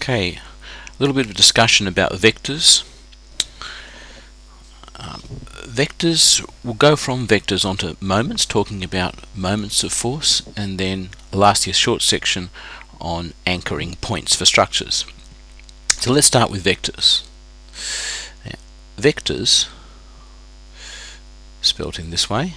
Okay, a little bit of discussion about vectors. Vectors, we'll go from vectors onto moments, talking about moments of force, and then lastly a short section on anchoring points for structures. So let's start with vectors. Now, vectors, spelt in this way.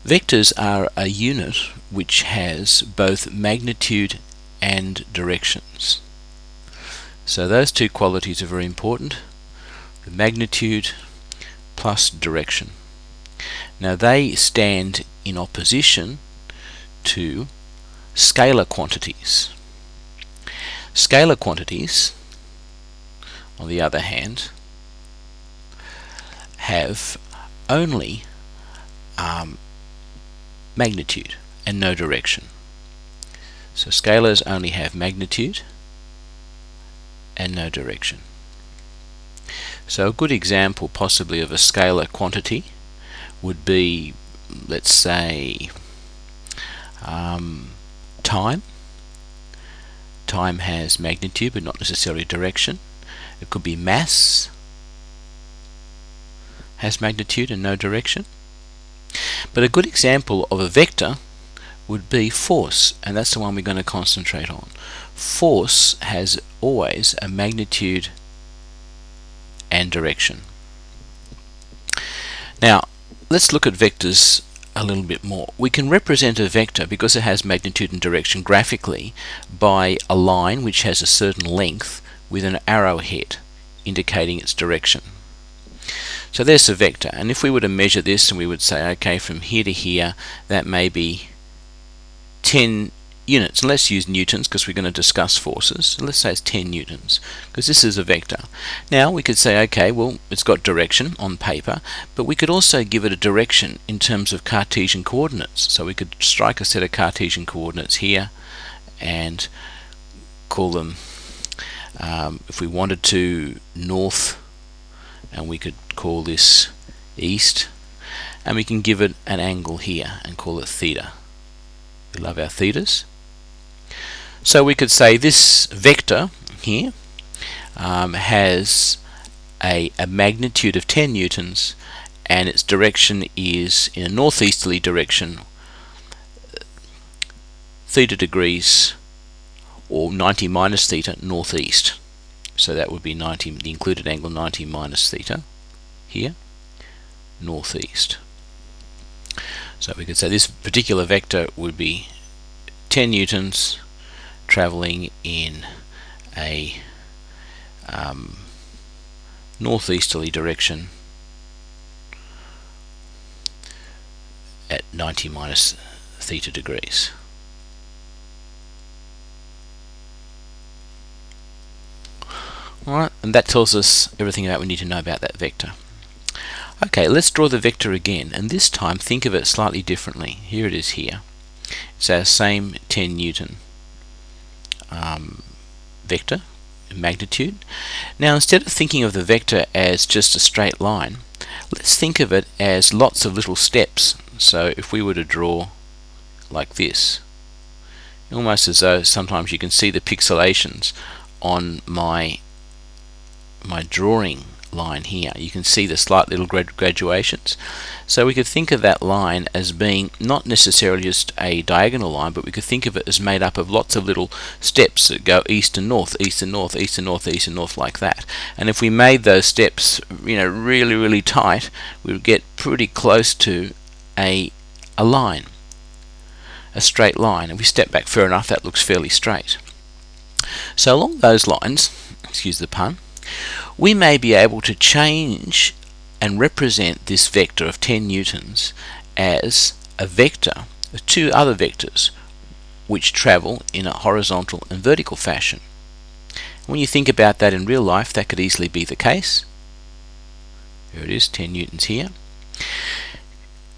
Vectors are a unit which has both magnitude and directions. So those two qualities are very important, the magnitude plus direction. Now they stand in opposition to scalar quantities. Scalar quantities, on the other hand, have only magnitude and no direction. So scalars only have magnitude and no direction. So a good example possibly of a scalar quantity would be, let's say, time. Time has magnitude but not necessarily direction. It could be mass, has magnitude and no direction. But a good example of a vector would be force, and that's the one we're going to concentrate on. Force has always a magnitude and direction. Now, let's look at vectors a little bit more. We can represent a vector, because it has magnitude and direction, graphically by a line which has a certain length with an arrowhead indicating its direction. So there's a vector, and if we were to measure this and we would say, okay, from here to here, that may be 10 units. And let's use newtons because we're going to discuss forces. So let's say it's 10 newtons because this is a vector. Now we could say, okay, well, it's got direction on paper, but we could also give it a direction in terms of Cartesian coordinates. So we could strike a set of Cartesian coordinates here and call them, if we wanted to, north, and we could call this east, and we can give it an angle here and call it theta. We love our thetas. So we could say this vector here has a magnitude of 10 newtons and its direction is in a northeasterly direction, theta degrees, or 90 minus theta, northeast. So that would be 90, the included angle 90 minus theta here, northeast. So we could say this particular vector would be 10 newtons travelling in a northeasterly direction at 90 minus theta degrees. Alright, and that tells us everything that we need to know about that vector. Okay, let's draw the vector again, and this time think of it slightly differently. Here it is here. It's our same 10 Newton vector, magnitude. Now instead of thinking of the vector as just a straight line, let's think of it as lots of little steps. So if we were to draw like this, almost as though sometimes you can see the pixelations on my drawing line here. You can see the slight little graduations. So we could think of that line as being not necessarily just a diagonal line, but we could think of it as made up of lots of little steps that go east and north, east and north, east and north, east and north, like that. And if we made those steps, really tight, we would get pretty close to a line, a straight line. If we step back far enough, that looks fairly straight. So along those lines, excuse the pun, we may be able to change and represent this vector of 10 newtons as a vector of two other vectors which travel in a horizontal and vertical fashion. When you think about that in real life, that could easily be the case. Here it is, 10 newtons here.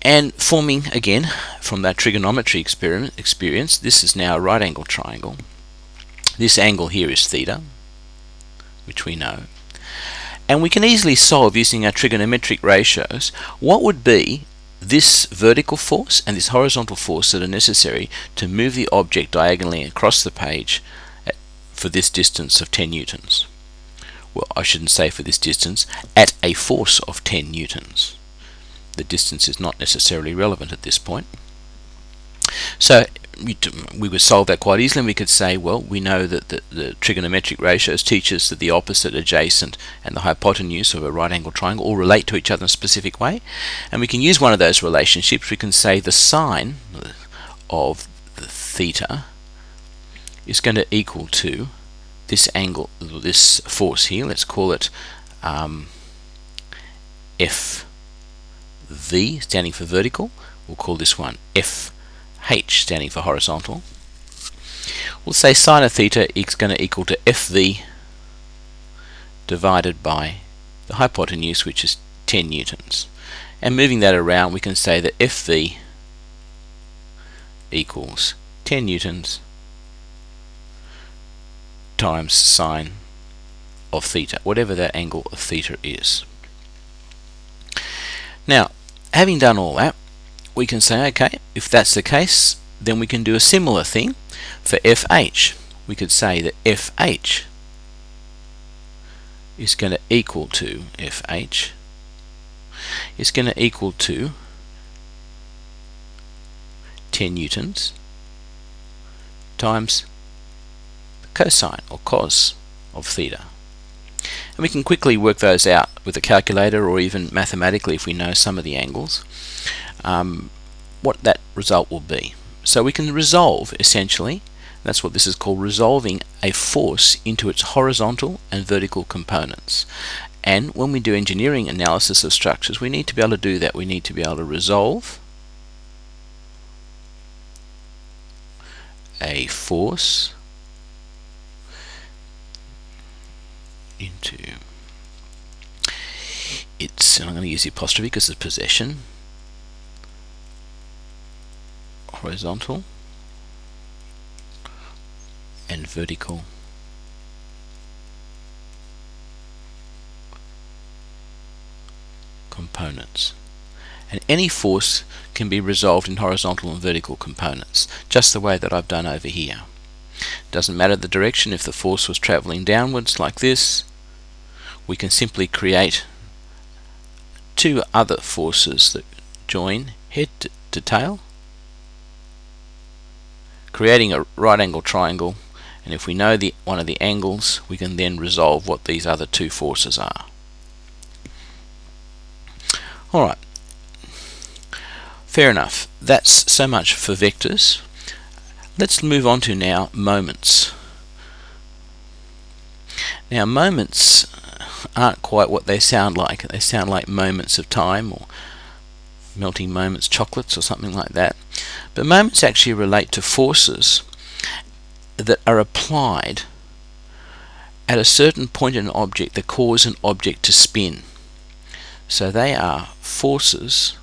And forming, again, from that trigonometry experience, this is now a right angle triangle. This angle here is theta, which we know. And we can easily solve using our trigonometric ratios what would be this vertical force and this horizontal force that are necessary to move the object diagonally across the page for this distance of 10 newtons. Well, I shouldn't say for this distance, at a force of 10 newtons. The distance is not necessarily relevant at this point. So we would solve that quite easily, and we could say, well, we know that the trigonometric ratios teach us that the opposite, adjacent, and the hypotenuse of a right angle triangle all relate to each other in a specific way, and we can use one of those relationships. We can say the sine of the theta is going to equal to this angle, this force here. Let's call it FV, standing for vertical. We'll call this one FH, standing for horizontal. We'll say sine of theta is going to equal to FV divided by the hypotenuse, which is 10 newtons. And moving that around, we can say that FV equals 10 newtons times sine of theta, whatever that angle of theta is. Now, having done all that, we can say, okay, if that's the case, then we can do a similar thing for FH. We could say that FH is going to equal to 10 newtons times cosine or cos of theta. And we can quickly work those out with a calculator, or even mathematically if we know some of the angles, what that result will be. So we can resolve, essentially, that's what this is called, resolving a force into its horizontal and vertical components. And when we do engineering analysis of structures, we need to be able to do that. We need to be able to resolve a force into its, and I'm going to use the apostrophe because it's possession, horizontal and vertical components. And any force can be resolved in horizontal and vertical components, just the way that I've done over here. Doesn't matter the direction. If the force was travelling downwards like this, we can simply create two other forces that join head to tail, creating a right angle triangle. And if we know one of the angles, we can then resolve what these other two forces are. Alright, fair enough. That's so much for vectors. Let's move on to now moments. Now moments aren't quite what they sound like. They sound like moments of time, or melting moments, chocolates, or something like that. But moments actually relate to forces that are applied at a certain point in an object that cause an object to spin. So they are forces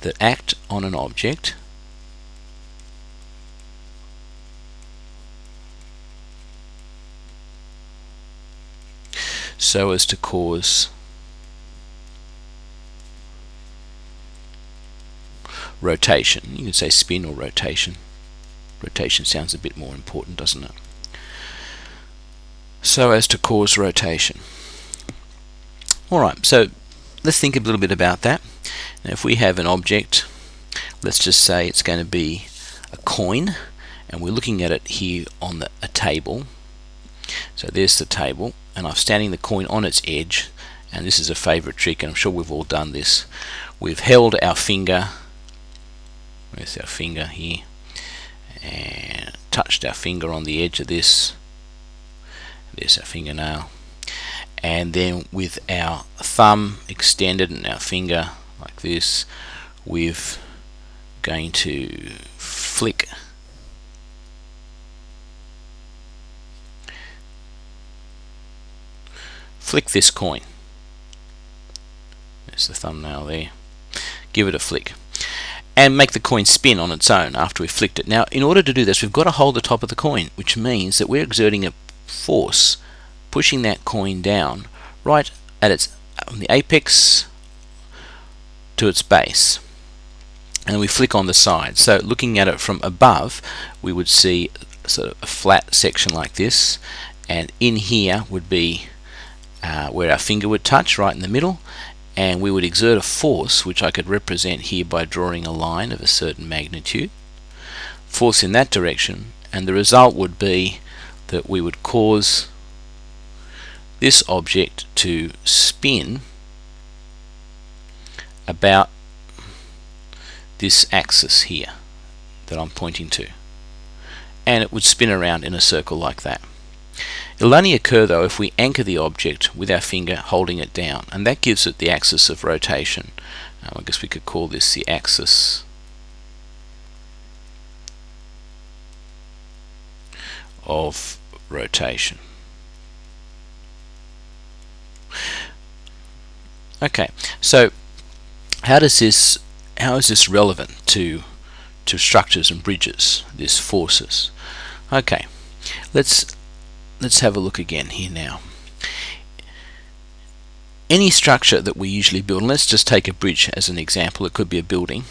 that act on an object so as to cause rotation. You can say spin or rotation. Rotation sounds a bit more important, doesn't it? So as to cause rotation. Alright, so let's think a little bit about that. Now if we have an object, let's just say it's going to be a coin, and we're looking at it here on a table. So there's the table, and I'm standing the coin on its edge, and this is a favourite trick, and I'm sure we've all done this. We've held our finger, where's our finger here, and touched our finger on the edge of this. There's our fingernail, and then with our thumb extended and our finger like this, we're going to flick this coin. There's the thumbnail there. Give it a flick and make the coin spin on its own after we've flicked it. Now in order to do this, we've got to hold the top of the coin, which means that we're exerting a force pushing that coin down right from the apex to its base, and we flick on the side. So looking at it from above, we would see sort of a flat section like this, and in here would be where our finger would touch, right in the middle, and we would exert a force, which I could represent here by drawing a line of a certain magnitude, force in that direction, and the result would be that we would cause this object to spin about this axis here that I'm pointing to, and it would spin around in a circle like that. It'll only occur though if we anchor the object with our finger holding it down, and that gives it the axis of rotation. I guess we could call this the axis of rotation. Okay, so how is this relevant to structures and bridges, this forces? Okay, let's have a look again here now. Any structure that we usually build, and let's just take a bridge as an example, it could be a building,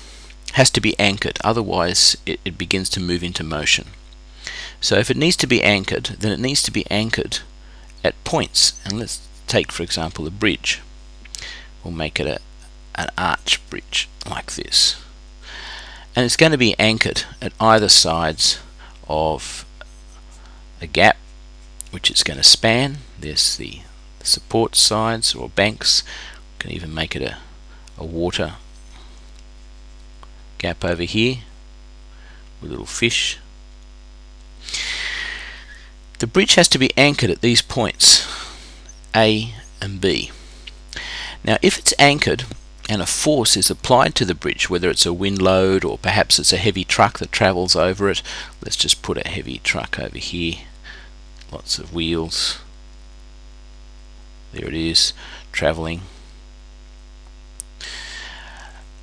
has to be anchored, otherwise it begins to move into motion. So if it needs to be anchored, then it needs to be anchored at points, and let's take for example a bridge. We'll make it an arch bridge like this, and it's going to be anchored at either sides of a gap which it's going to span. There's the support sides or banks. We can even make it a water gap over here with a little fish. The bridge has to be anchored at these points A and B. Now if it's anchored and a force is applied to the bridge, whether it's a wind load or perhaps it's a heavy truck that travels over it, let's just put a heavy truck over here, lots of wheels, there it is, travelling.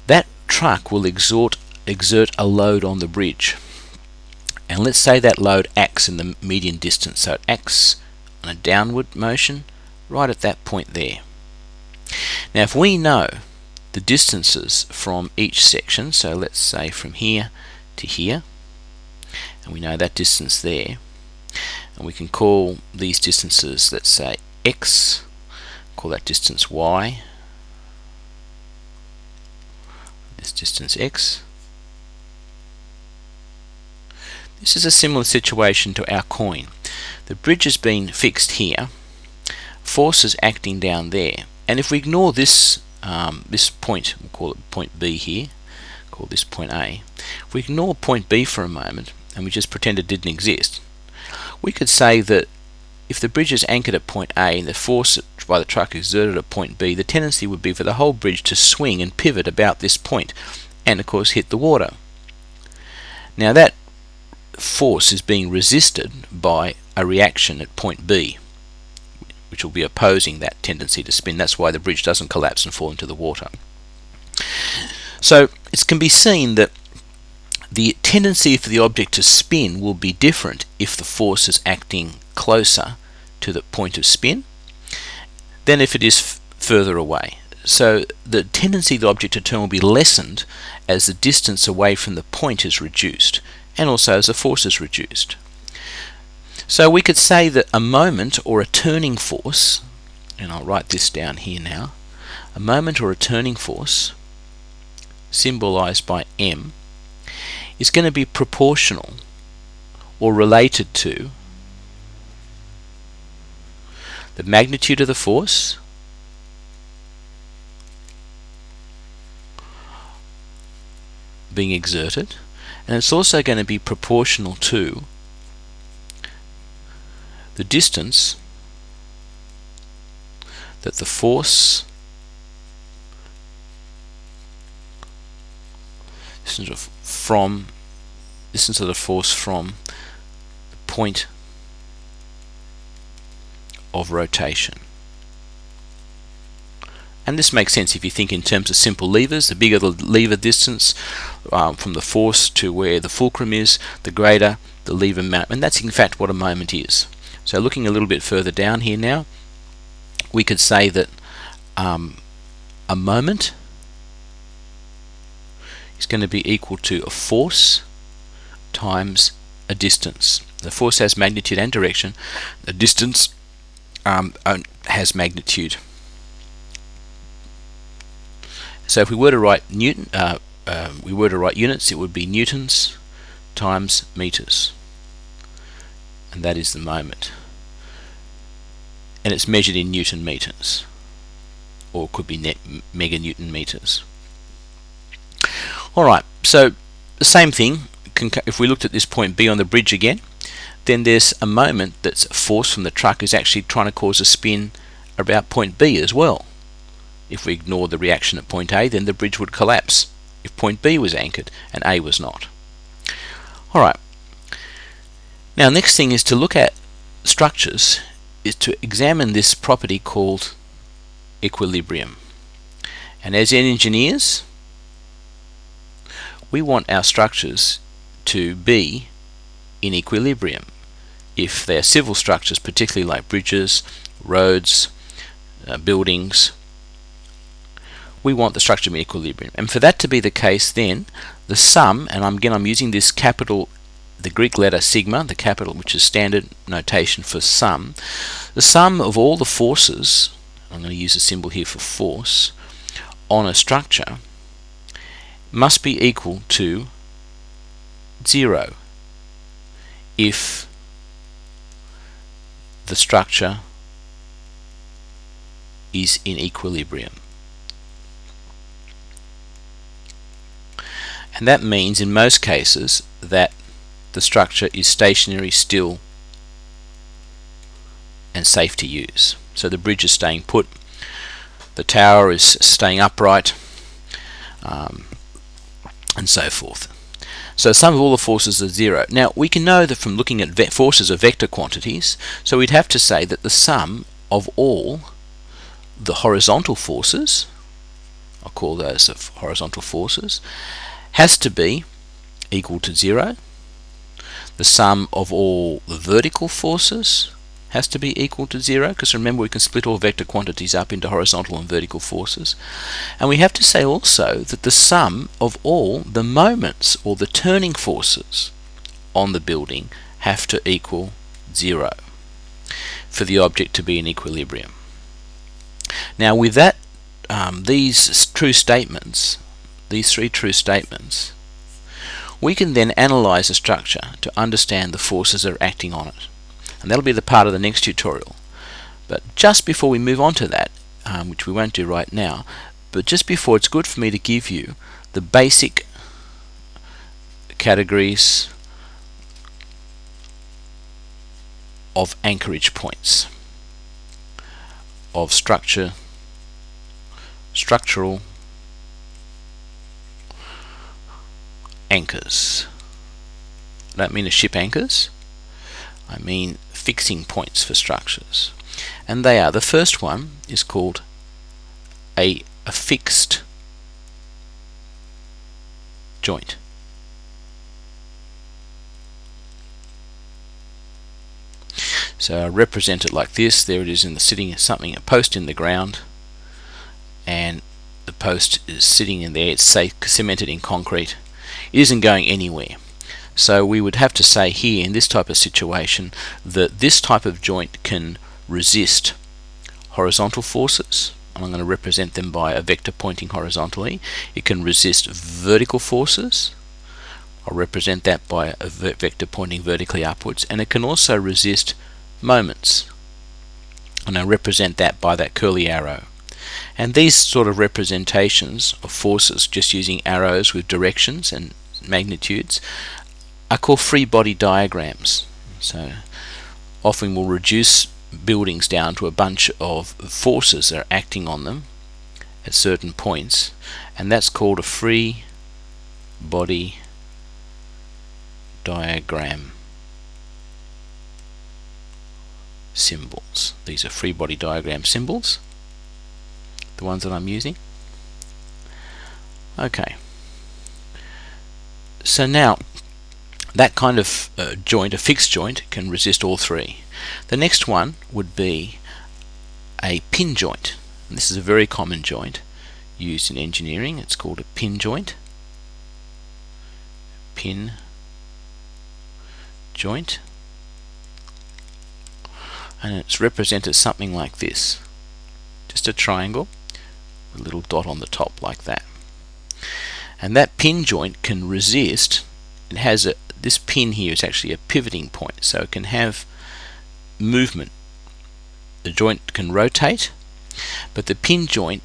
That truck will exert a load on the bridge, and let's say that load acts in the median distance, so it acts on a downward motion right at that point there. Now if we know the distances from each section, so let's say from here to here, and we know that distance there, and we can call these distances, let's say x, call that distance y, this distance x. This is a similar situation to our coin. The bridge has been fixed here, force is acting down there, and if we ignore this this point, we'll call it point B here, call this point A. If we ignore point B for a moment and we just pretend it didn't exist, we could say that if the bridge is anchored at point A and the force by the truck exerted at point B, the tendency would be for the whole bridge to swing and pivot about this point and of course hit the water. Now that force is being resisted by a reaction at point B, which will be opposing that tendency to spin. That's why the bridge doesn't collapse and fall into the water. So it can be seen that the tendency for the object to spin will be different if the force is acting closer to the point of spin than if it is further away. So the tendency of the object to turn will be lessened as the distance away from the point is reduced, and also as the force is reduced. So we could say that a moment or a turning force, and I'll write this down here now, a moment or a turning force, symbolized by m, is going to be proportional or related to the magnitude of the force being exerted, and it's also going to be proportional to the distance that the force distance of the force from the point of rotation. And this makes sense if you think in terms of simple levers. The bigger the lever distance from the force to where the fulcrum is, the greater the lever amount, and that's in fact what a moment is. So looking a little bit further down here now, we could say that a moment is going to be equal to a force times a distance. The force has magnitude and direction. The distance has magnitude. So if we were to write units, it would be newtons times meters, and that is the moment. And it's measured in Newton meters, or it could be meganewton meters. Alright, so the same thing, if we looked at this point B on the bridge again, then there's a moment that's a force from the truck is actually trying to cause a spin about point B as well. If we ignore the reaction at point A, then the bridge would collapse if point B was anchored and A was not. Alright, now next thing is to look at structures, is to examine this property called equilibrium. And as engineers, we want our structures to be in equilibrium. If they're civil structures, particularly like bridges, roads, buildings, we want the structure to be in equilibrium. And for that to be the case, then the sum, and I'm using this capital, the Greek letter sigma, the capital, which is standard notation for sum, the sum of all the forces, I'm going to use a symbol here for force, on a structure must be equal to 0 if the structure is in equilibrium. And that means in most cases that the structure is stationary, still, and safe to use. So the bridge is staying put, the tower is staying upright, and so forth. So the sum of all the forces is 0. Now we can know that from looking at forces are vector quantities, so we'd have to say that the sum of all the horizontal forces, I'll call those horizontal forces, has to be equal to 0. The sum of all the vertical forces has to be equal to 0, because remember we can split all vector quantities up into horizontal and vertical forces. And we have to say also that the sum of all the moments or the turning forces on the building have to equal 0 for the object to be in equilibrium. Now with that, these three true statements, we can then analyze a structure to understand the forces that are acting on it. And that'll be the part of the next tutorial. But just before we move on to that, which we won't do right now, but just before, it's good for me to give you the basic categories of anchorage points, of structural anchors. I don't mean a ship anchors, I mean fixing points for structures. And they are, the first one is called a fixed joint. So I represent it like this. There it is sitting something, a post in the ground, and the post is sitting in there. It's cemented in concrete. It isn't going anywhere. So we would have to say here in this type of situation that this type of joint can resist horizontal forces, and I'm going to represent them by a vector pointing horizontally. It can resist vertical forces. I'll represent that by a vector pointing vertically upwards, and it can also resist moments, and I represent that by that curly arrow. And these sort of representations of forces, just using arrows with directions and magnitudes, are called free body diagrams. So often we'll reduce buildings down to a bunch of forces that are acting on them at certain points, and that's called a free body diagram symbols. These are free body diagram symbols, the ones that I'm using. Okay, so now that kind of joint, a fixed joint, can resist all three. The next one would be a pin joint. And this is a very common joint used in engineering. It's called a pin joint. Pin joint. And it's represented something like this. Just a triangle with a little dot on the top like that. And that pin joint can resist. It has this pin here is actually a pivoting point, so it can have movement. The joint can rotate, but the pin joint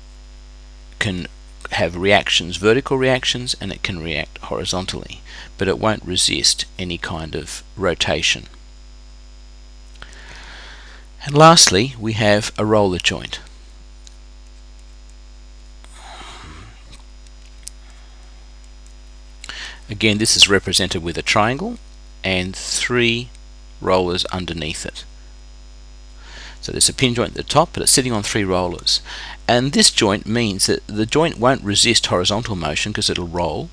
can have reactions, vertical reactions, and it can react horizontally, but it won't resist any kind of rotation. And lastly, we have a roller joint. Again, this is represented with a triangle and 3 rollers underneath it. So there's a pin joint at the top, but it's sitting on 3 rollers. And this joint means that the joint won't resist horizontal motion because it'll roll.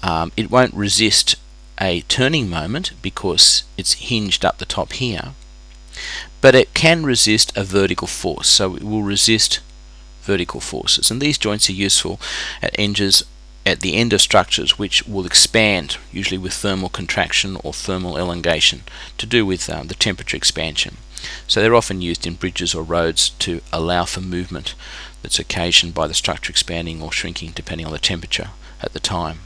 It won't resist a turning moment because it's hinged up the top here. But it can resist a vertical force, so it will resist vertical forces. And these joints are useful at the end of structures which will expand, usually with thermal contraction or thermal elongation, to do with the temperature expansion. So they're often used in bridges or roads to allow for movement that's occasioned by the structure expanding or shrinking depending on the temperature at the time.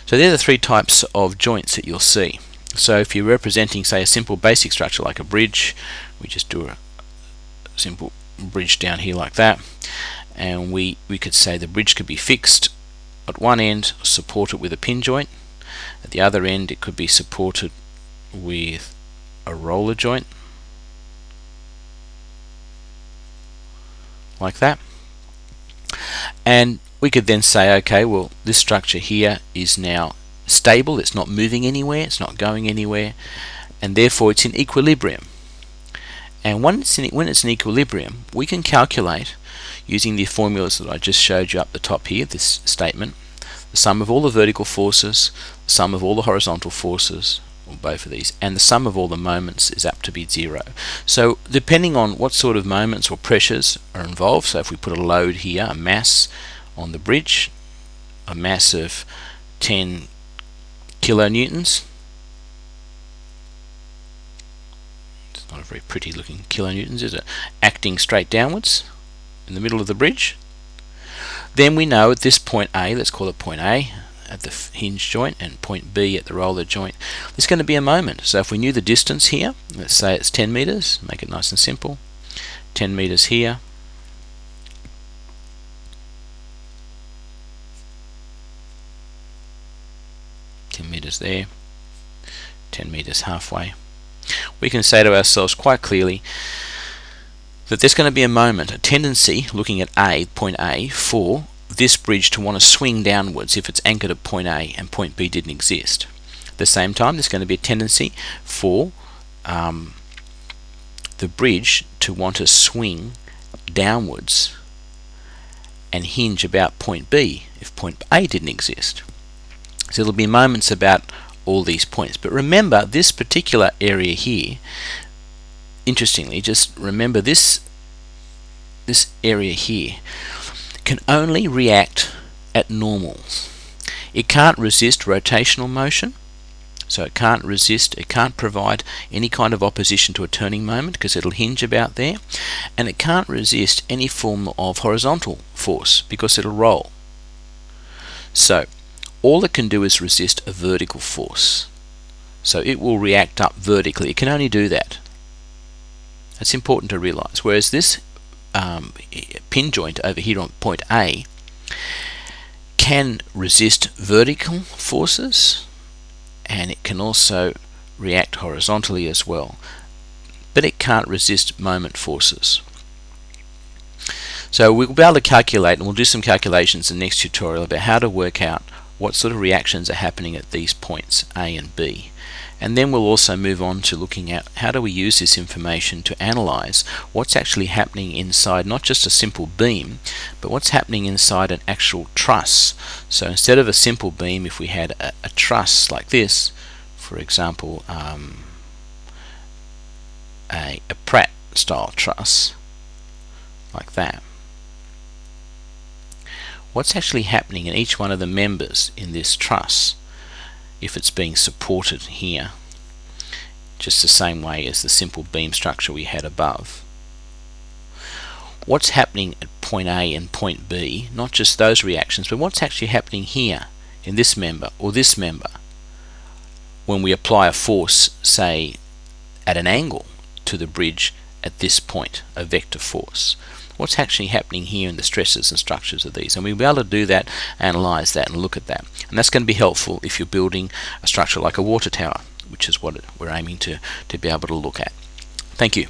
So they're the 3 types of joints that you'll see. So if you're representing, say, a simple basic structure like a bridge, we just do a simple bridge down here like that, and we could say the bridge could be fixed at one end, supported with a pin joint. At the other end it could be supported with a roller joint like that. And we could then say, okay, well, this structure here is now stable, it's not moving anywhere, it's not going anywhere, and therefore it's in equilibrium. And when it's in equilibrium, we can calculate, using the formulas that I just showed you up the top here, this statement, the sum of all the vertical forces, the sum of all the horizontal forces, or both of these, and the sum of all the moments is apt to be 0. So depending on what sort of moments or pressures are involved, so if we put a load here, a mass on the bridge, a mass of 10 kilonewtons, it's not a very pretty looking kilonewtons, is it? Acting straight downwards in the middle of the bridge, then we know at this point A, let's call it point A at the hinge joint, and point B at the roller joint, there's going to be a moment. So if we knew the distance here, let's say it's 10 meters, make it nice and simple, 10 meters here, meters there, 10 meters halfway, we can say to ourselves quite clearly that there's going to be a moment, a tendency, looking at A, point A, for this bridge to want to swing downwards if it's anchored at point A and point B didn't exist. At the same time, there's going to be a tendency for the bridge to want to swing downwards and hinge about point B if point A didn't exist. So there'll be moments about all these points. But remember, this particular area here, interestingly, just remember this area here can only react at normals. It can't resist rotational motion, so it can't provide any kind of opposition to a turning moment because it'll hinge about there, and it can't resist any form of horizontal force because it'll roll. So all it can do is resist a vertical force. So it will react up vertically. It can only do that. That's important to realize. Whereas this pin joint over here on point A can resist vertical forces, and it can also react horizontally as well. But it can't resist moment forces. So we'll be able to calculate, and we'll do some calculations in the next tutorial about how to work out what sort of reactions are happening at these points A and B. And then we'll also move on to looking at how do we use this information to analyze what's actually happening inside not just a simple beam, but what's happening inside an actual truss. So instead of a simple beam, if we had a truss like this, for example, a Pratt style truss like that, what's actually happening in each one of the members in this truss if it's being supported here, just the same way as the simple beam structure we had above. What's happening at point A and point B, not just those reactions, but what's actually happening here in this member or this member when we apply a force, say, at an angle to the bridge at this point, a vector force. What's actually happening here in the stresses and structures of these, and we'll be able to do that, analyze that, and look at that. And that's going to be helpful if you're building a structure like a water tower, which is what we're aiming to be able to look at. Thank you.